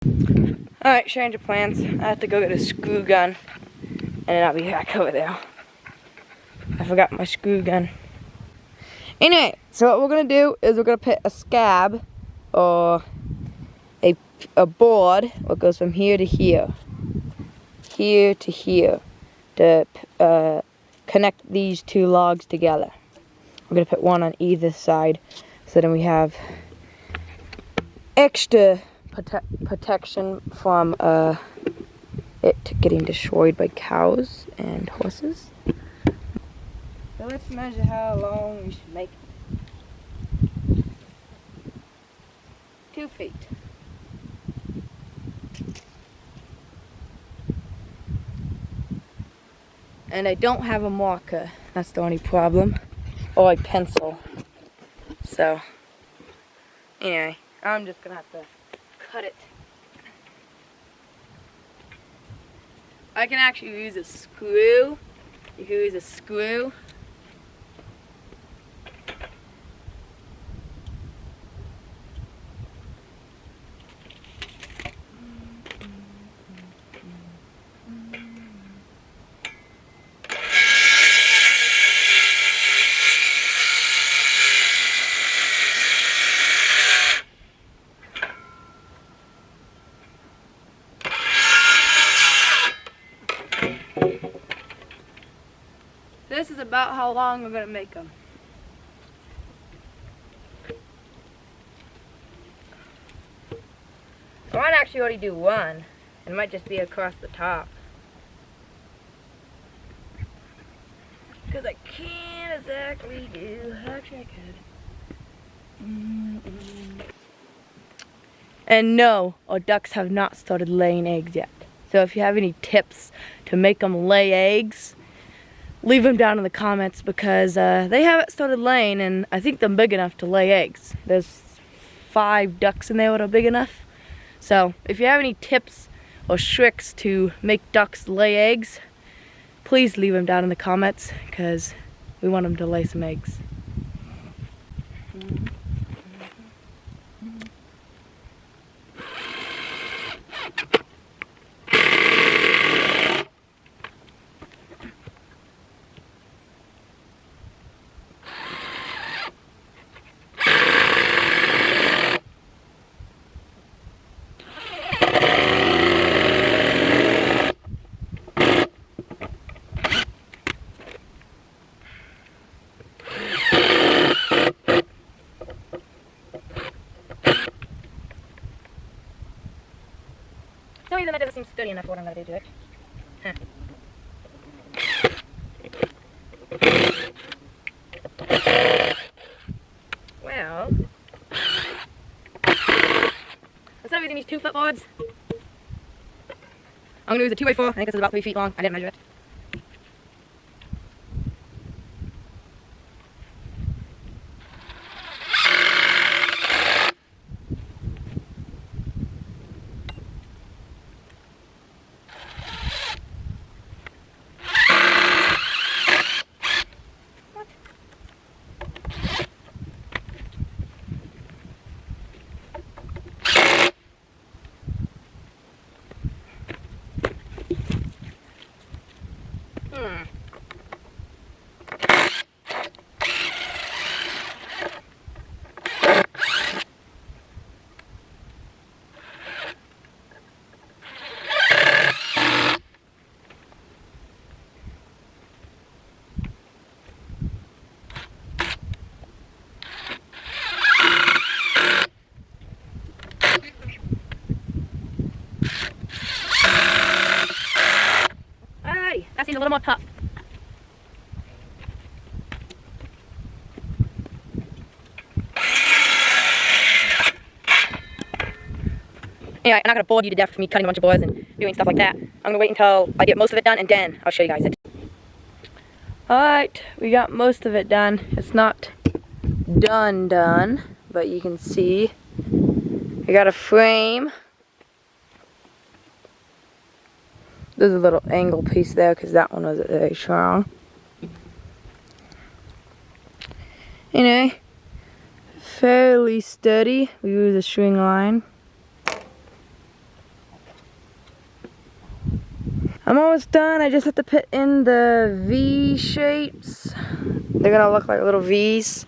Alright, change of plans. I have to go get a screw gun, and then I'll be back over there. I forgot my screw gun. Anyway, so what we're gonna do is we're gonna put a scab, or a board, what goes from here to here, here to here, to connect these two logs together. We're gonna put one on either side, so then we have extra protection from it getting destroyed by cows and horses. So let's measure how long we should make it. 2 feet. And I don't have a marker. That's the only problem. Or a pencil. So, anyway, I'm just gonna have to cut it. I can actually use a screw. You can use a screw. This is about how long we're going to make them. I might actually already do one. It might just be across the top. Because I can't exactly do, actually I could. And no, our ducks have not started laying eggs yet. So if you have any tips to make them lay eggs, leave them down in the comments, because they haven't started laying, and I think they're big enough to lay eggs. There's 5 ducks in there that are big enough. So if you have any tips or tricks to make ducks lay eggs, please leave them down in the comments, because we want them to lay some eggs. For some reason that doesn't seem sturdy enough for what I'm going to do to it. Huh. Well, instead of using these 2-foot boards, I'm going to use a 2x4. I think this is about 3 feet long. I didn't measure it. That seems a little more tough. Anyway, I'm not going to bore you to death with me cutting a bunch of boards and doing stuff like that. I'm going to wait until I get most of it done, and then I'll show you guys it. Alright, we got most of it done. It's not done, but you can see we got a frame. There's a little angle piece there because that one wasn't very strong. Anyway, fairly steady. We use a string line. I'm almost done. I just have to put in the V shapes. They're gonna look like little V's.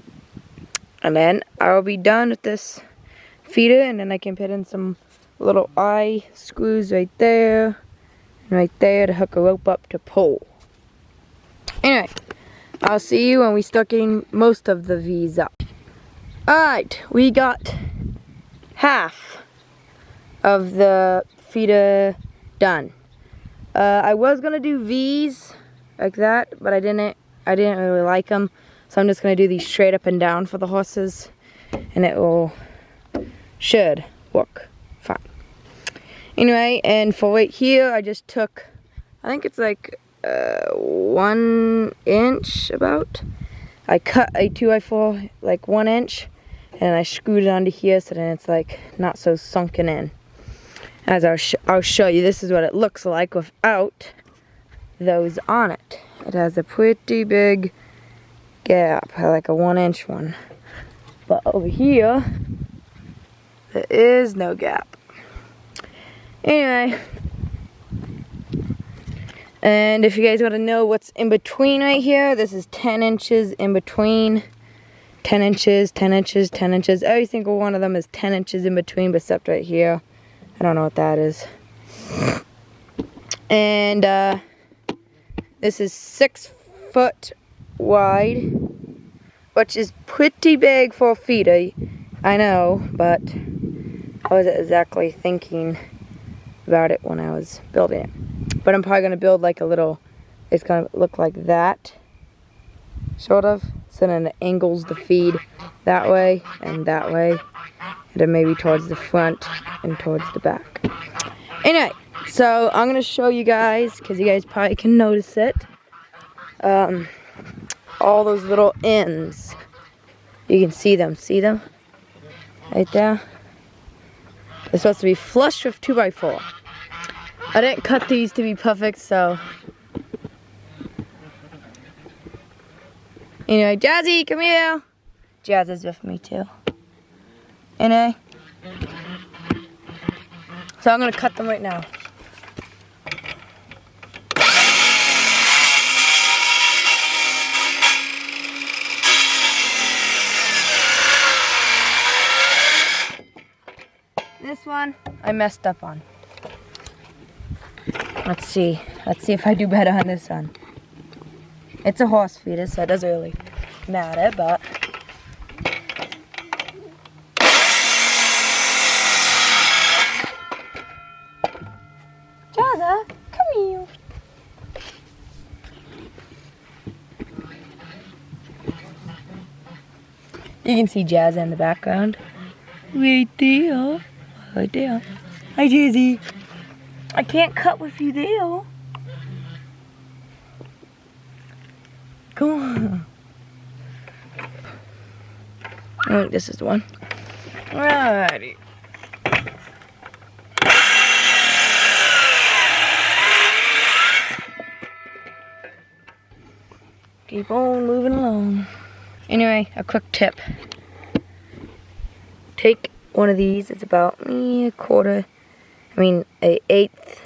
And then I'll be done with this feeder, and then I can put in some little eye screws right there and right there to hook a rope up to pull. Anyway, I'll see you when we start getting most of the V's up. Alright, we got half of the feeder done. I was gonna do V's like that, but I didn't really like them, so I'm just gonna do these straight up and down for the horses, and it should work fine. Anyway, and for right here, I just took, I think it's like 1 inch about. I cut a 2x4 like 1 inch, and I screwed it onto here so then it's like not so sunken in. As I'll show you, this is what it looks like without those on it. It has a pretty big gap, like a 1 inch one. But over here, there is no gap. Anyway, and if you guys want to know what's in between right here, this is 10 inches in between. 10 inches, 10 inches, 10 inches. Every single one of them is 10 inches in between, except right here. I don't know what that is. And this is 6 foot wide, which is pretty big for a feeder. I know, but I wasn't exactly thinking about it when I was building it. But I'm probably gonna build like a little, it's gonna look like that, sort of. So then it angles the feed that way, and then maybe towards the front and towards the back. Anyway, so I'm gonna show you guys, because you guys probably can notice it, all those little ends. You can see them right there. They're supposed to be flush with 2x4. I didn't cut these to be perfect, so anyway, Jazzy, come here. Jazz is with me too. Anyway, so I'm gonna cut them right now. This one I messed up on. Let's see if I do better on this one. It's a horse feeder, so it doesn't really matter, but Jazza, come here. You can see Jazza in the background. Right there. Right there. Hi, Jazzy. I can't cut with you there. Come on. I think this is the one. Alrighty. Keep on moving along. Anyway, a quick tip. Take one of these, it's about an eighth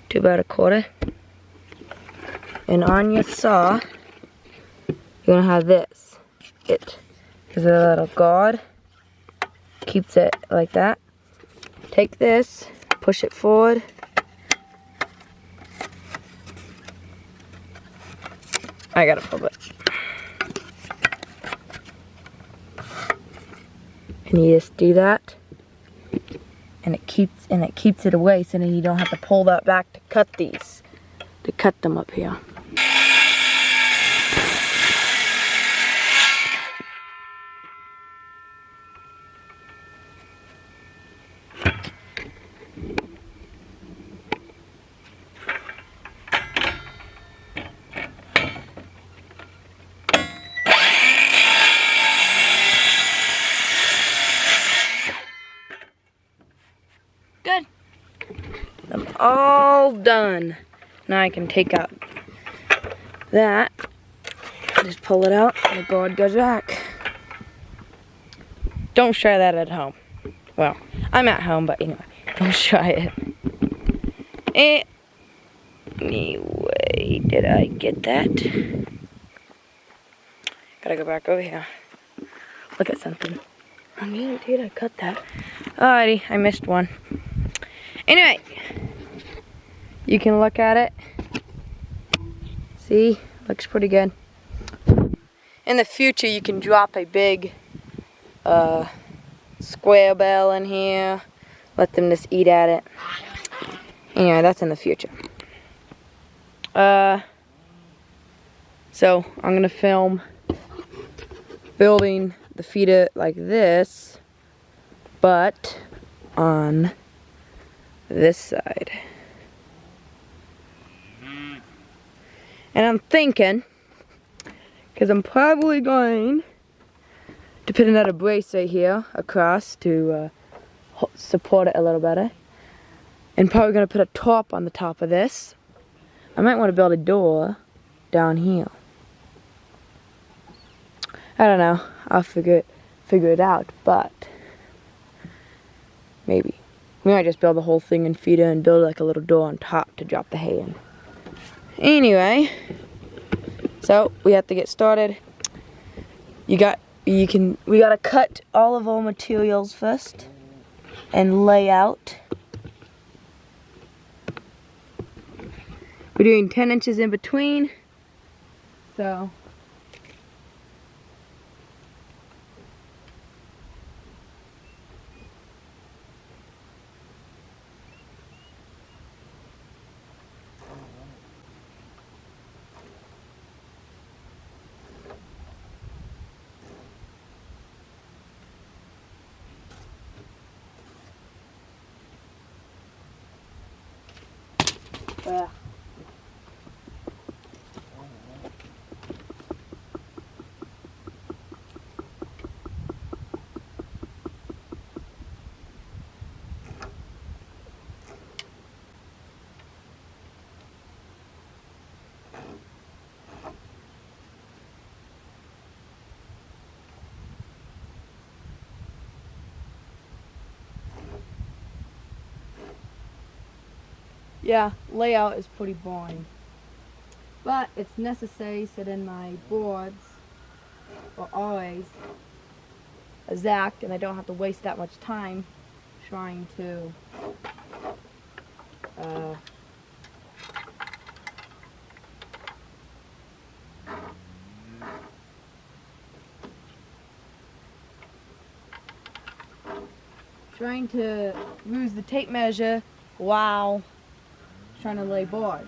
to about a quarter. And on your saw, you're gonna have this. It is a little guard. Keeps it like that. Take this, push it forward. I gotta flip it. And you just do that, and it keeps it away, so then you don't have to pull that back to cut them up here. Good. I'm all done. Now I can take out that. Just pull it out and the guard goes back. Don't try that at home. Well, I'm at home, but anyway, don't try it. Anyway, did I get that? Gotta go back over here. Look at something. Oh, yeah, dude, I cut that. Alrighty, I missed one. Anyway, you can look at it. See, looks pretty good. In the future, you can drop a big square bell in here. Let them just eat at it. Anyway, that's in the future. So I'm gonna film building the feeder like this, but on this side. And I'm thinking, because I'm probably going to put another brace right here across to support it a little better. And probably going to put a top on the top of this. I might want to build a door down here. I don't know. I'll figure it out, but maybe. We might just build the whole thing in feeder and build like a little door on top to drop the hay in. Anyway, so we have to get started. We gotta cut all of our materials first and lay out. We're doing 10 inches in between, so yeah, layout is pretty boring. But it's necessary so then my boards are always exact and I don't have to waste that much time trying to use the tape measure while trying to lay boards.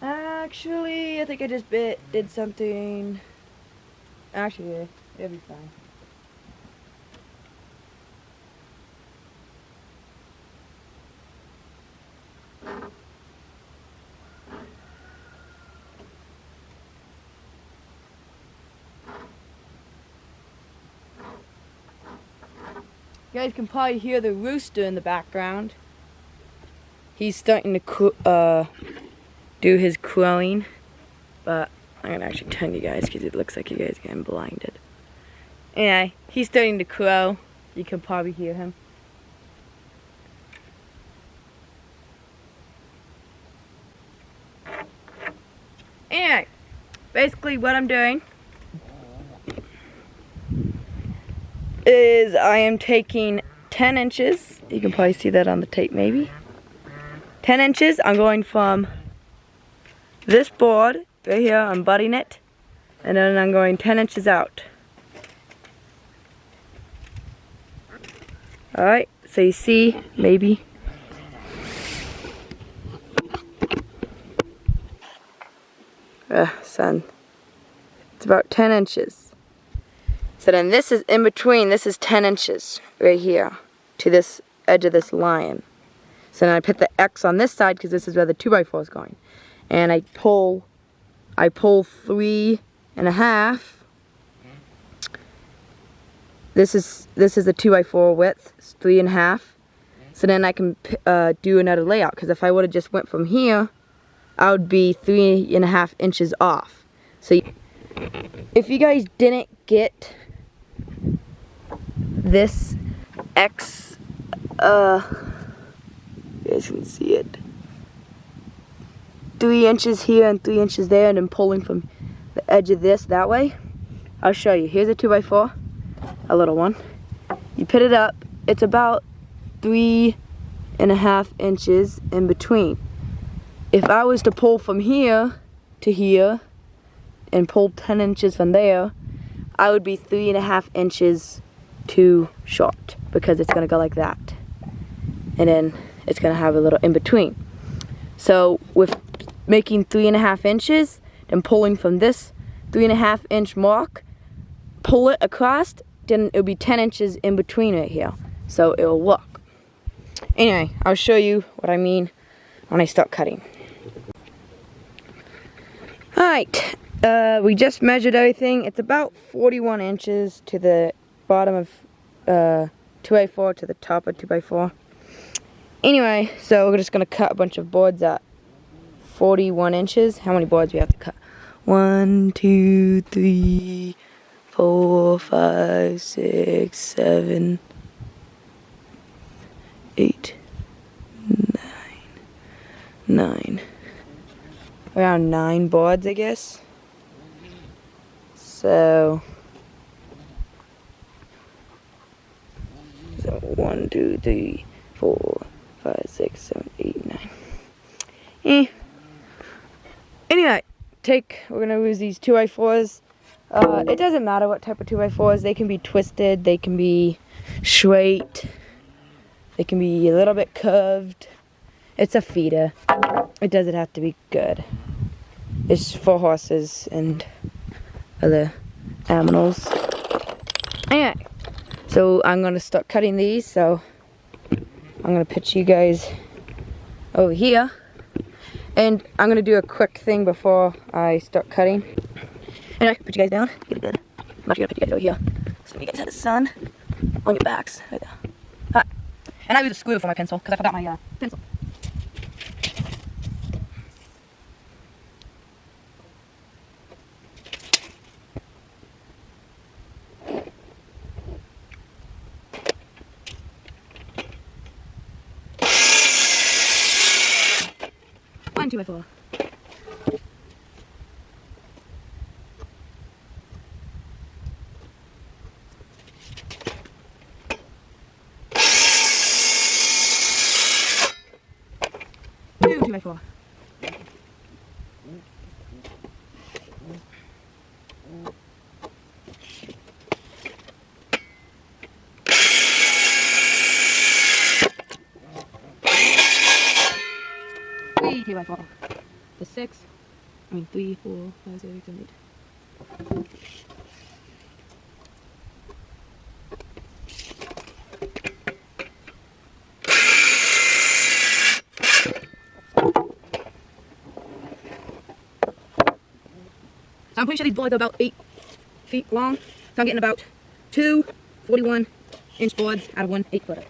Actually, I think I just did something. Actually, it'll be fine. You guys can probably hear the rooster in the background. He's starting to do his crowing, but I'm gonna actually turn you guys because it looks like you guys are getting blinded. Anyway, he's starting to crow. You can probably hear him. Anyway, basically what I'm doing is I am taking 10 inches. You can probably see that on the tape maybe. 10 inches, I'm going from this board right here, I'm butting it, and then I'm going 10 inches out. Alright, so you see, maybe. Son. It's about 10 inches. So then this is in between, this is 10 inches right here to this edge of this line. So then I put the X on this side because this is where the 2x4 is going. And I pull 3.5. This is a 2x4 width, it's 3.5. So then I can do another layout, because if I would have just went from here, I would be 3.5 inches off. So if you guys didn't get this X You guys can see it. 3 inches here and 3 inches there, and then pulling from the edge of this that way. I'll show you. Here's a 2x4, a little one. You put it up, it's about 3.5 inches in between. If I was to pull from here to here and pull 10 inches from there, I would be 3.5 inches too short, because it's gonna go like that. And then it's gonna have a little in between. So with making 3.5 inches and pulling from this 3.5 inch mark, pull it across, then it'll be 10 inches in between right here. So it'll work. Anyway, I'll show you what I mean when I start cutting. Alright, we just measured everything. It's about 41 inches to the bottom of 2x4 to the top of 2x4. Anyway, so we're just going to cut a bunch of boards at 41 inches. How many boards we have to cut? 1, 2, 3, 4, 5, 6, 7, 8, 9. Around 9 boards, I guess. So 1, 2, 3, 4, 5, 6, 7, 8, 9. Anyway, we're gonna use these 2x4s. It doesn't matter what type of 2x4s. They can be twisted, they can be straight, they can be a little bit curved. It's a feeder. It doesn't have to be good. It's for horses and other animals. Anyway, so I'm gonna start cutting these. So I'm gonna pitch you guys over here, and I'm gonna do a quick thing before I start cutting. And I can put you guys down. Get it good. I'm actually gonna put you guys over here, so you guys have the sun on your backs right there. Alright. And I use a screw for my pencil because I forgot my pencil. One, 2x4. Two, 2x4. Three, 2x4. The 6. 3, 4, 5, 6, 7, 8. So I'm pretty sure these boards are about 8 feet long. So I'm getting about 2 41-inch boards out of one 8-footer.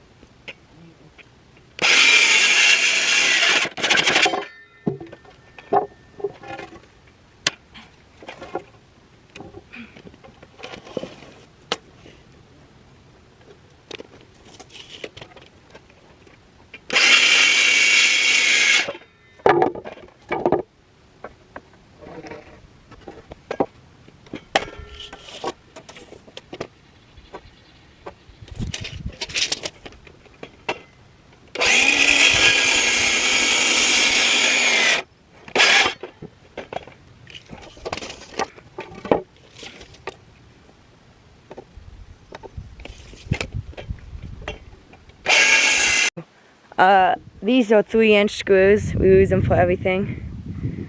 These are 3-inch screws. We use them for everything.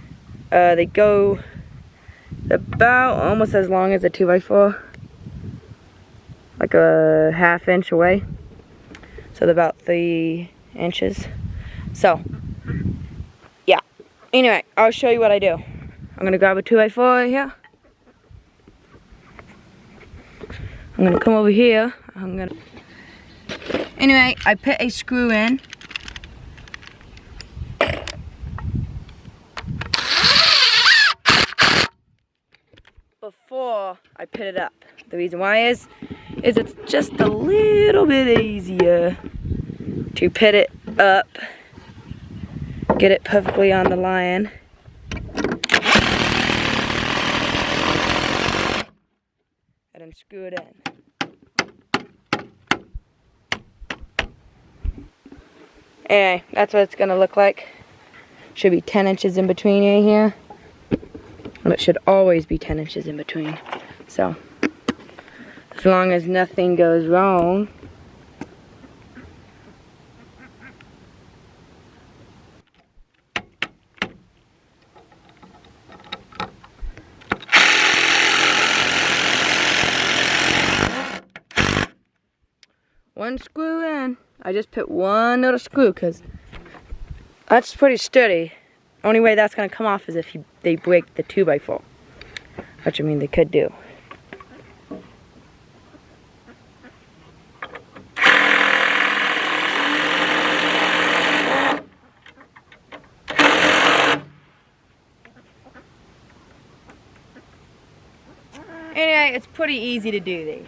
They go about almost as long as a 2x4, like a ½ inch away. So they're about 3 inches. So, yeah. Anyway, I'll show you what I do. I'm gonna grab a 2x4 right here. I'm gonna come over here. Anyway, I put a screw in. Before I put it up. The reason why is it's just a little bit easier to pit it up, get it perfectly on the line. And then screw it in. Anyway, that's what it's gonna look like. Should be 10 inches in between right here. And it should always be 10 inches in between. So, as long as nothing goes wrong. One screw in. I just put one little screw because that's pretty sturdy. Only way that's going to come off is if they break the 2x4. Which I mean they could do. Anyway, it's pretty easy to do these.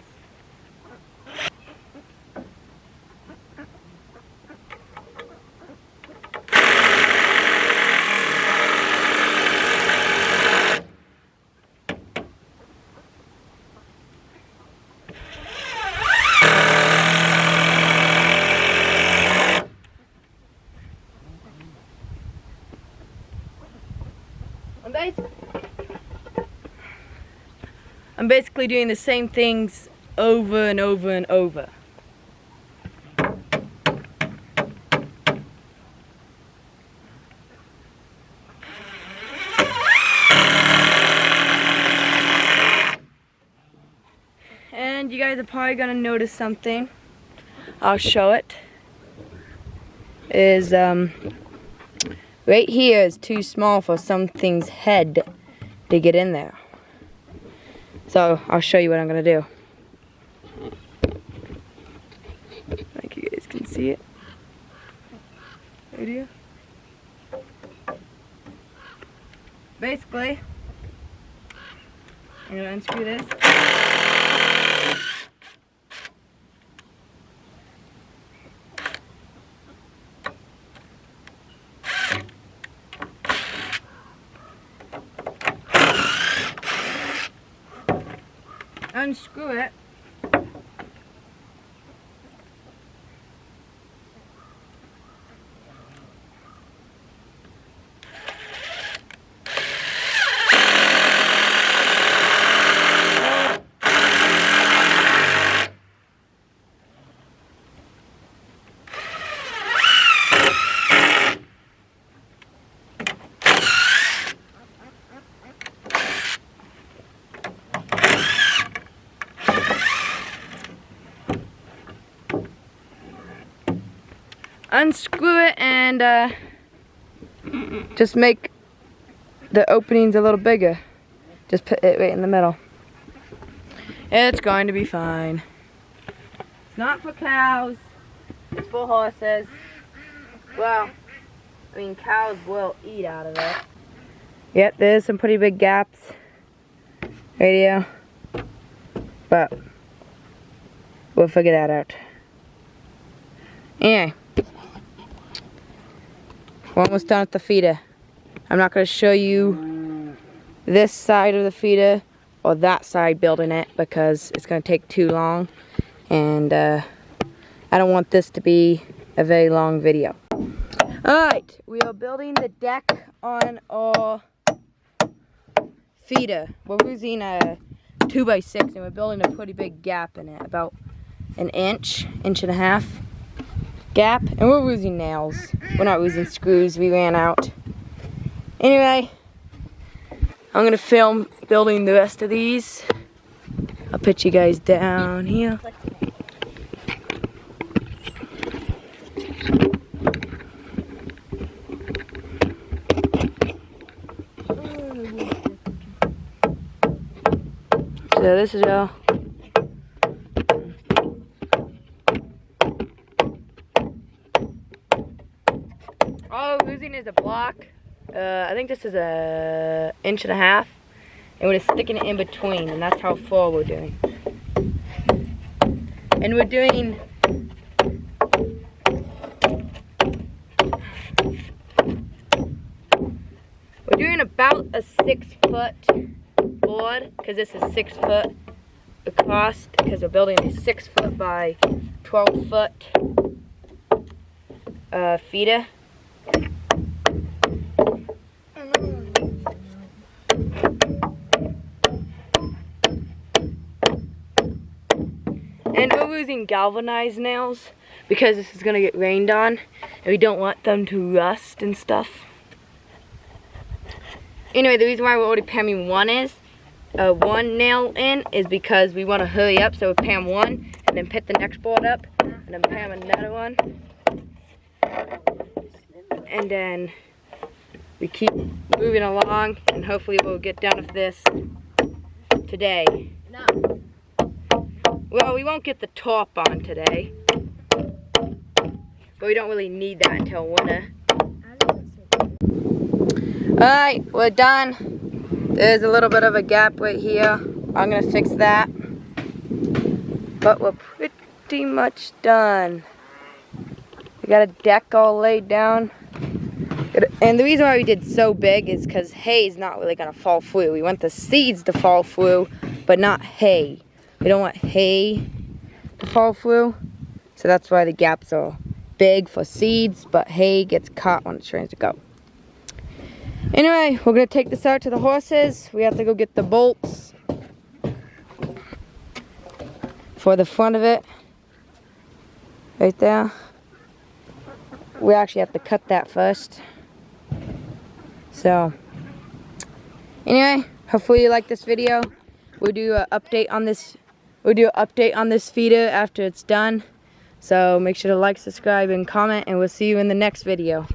I'm basically doing the same things over and over and over. And you guys are probably gonna notice something. I'll show it. Is right here is too small for something's head to get in there. So I'll show you what I'm gonna do. I think you guys can see it. Right here. Basically, I'm gonna unscrew this. Unscrew it. Unscrew it and just make the openings a little bigger. Just put it right in the middle. It's going to be fine. It's not for cows. It's for horses. Well, I mean cows will eat out of it. Yep, there's some pretty big gaps right here. But we'll figure that out. Anyway. We're almost done with the feeder. I'm not going to show you this side of the feeder or that side building it because it's going to take too long. And I don't want this to be a very long video. Alright, we are building the deck on our feeder. We're using a 2x6 and we're building a pretty big gap in it. About an inch, inch and a half gap, and we're using nails. We're not using screws, we ran out. Anyway, I'm gonna film building the rest of these. I'll put you guys down here. So this is all. All we're using is a block. I think this is a 1.5 inches, and we're just sticking it in between, and that's how far we're doing. And we're doing about a 6-foot board, because this is 6 foot across, because we're building a 6 foot by 12 foot feeder. And we're using galvanized nails because this is going to get rained on and we don't want them to rust and stuff. Anyway, the reason why we're already pamming one nail in is because we want to hurry up, so we pam one and then put the next board up and then pam another one. And then we keep moving along and hopefully we'll get done with this today. No. Well, we won't get the top on today, but we don't really need that until winter. Alright, we're done. There's a little bit of a gap right here. I'm going to fix that. But we're pretty much done. We got a deck all laid down. And the reason why we did so big is because hay is not really going to fall through. We want the seeds to fall through, but not hay. We don't want hay to fall through, so that's why the gaps are big for seeds, but hay gets caught when it's trying to go. Anyway, we're going to take this out to the horses. We have to go get the bolts for the front of it, right there. We actually have to cut that first. So, anyway, hopefully you like this video. We'll do an update on this. We'll do an update on this feeder after it's done. So make sure to like, subscribe, and comment, and we'll see you in the next video.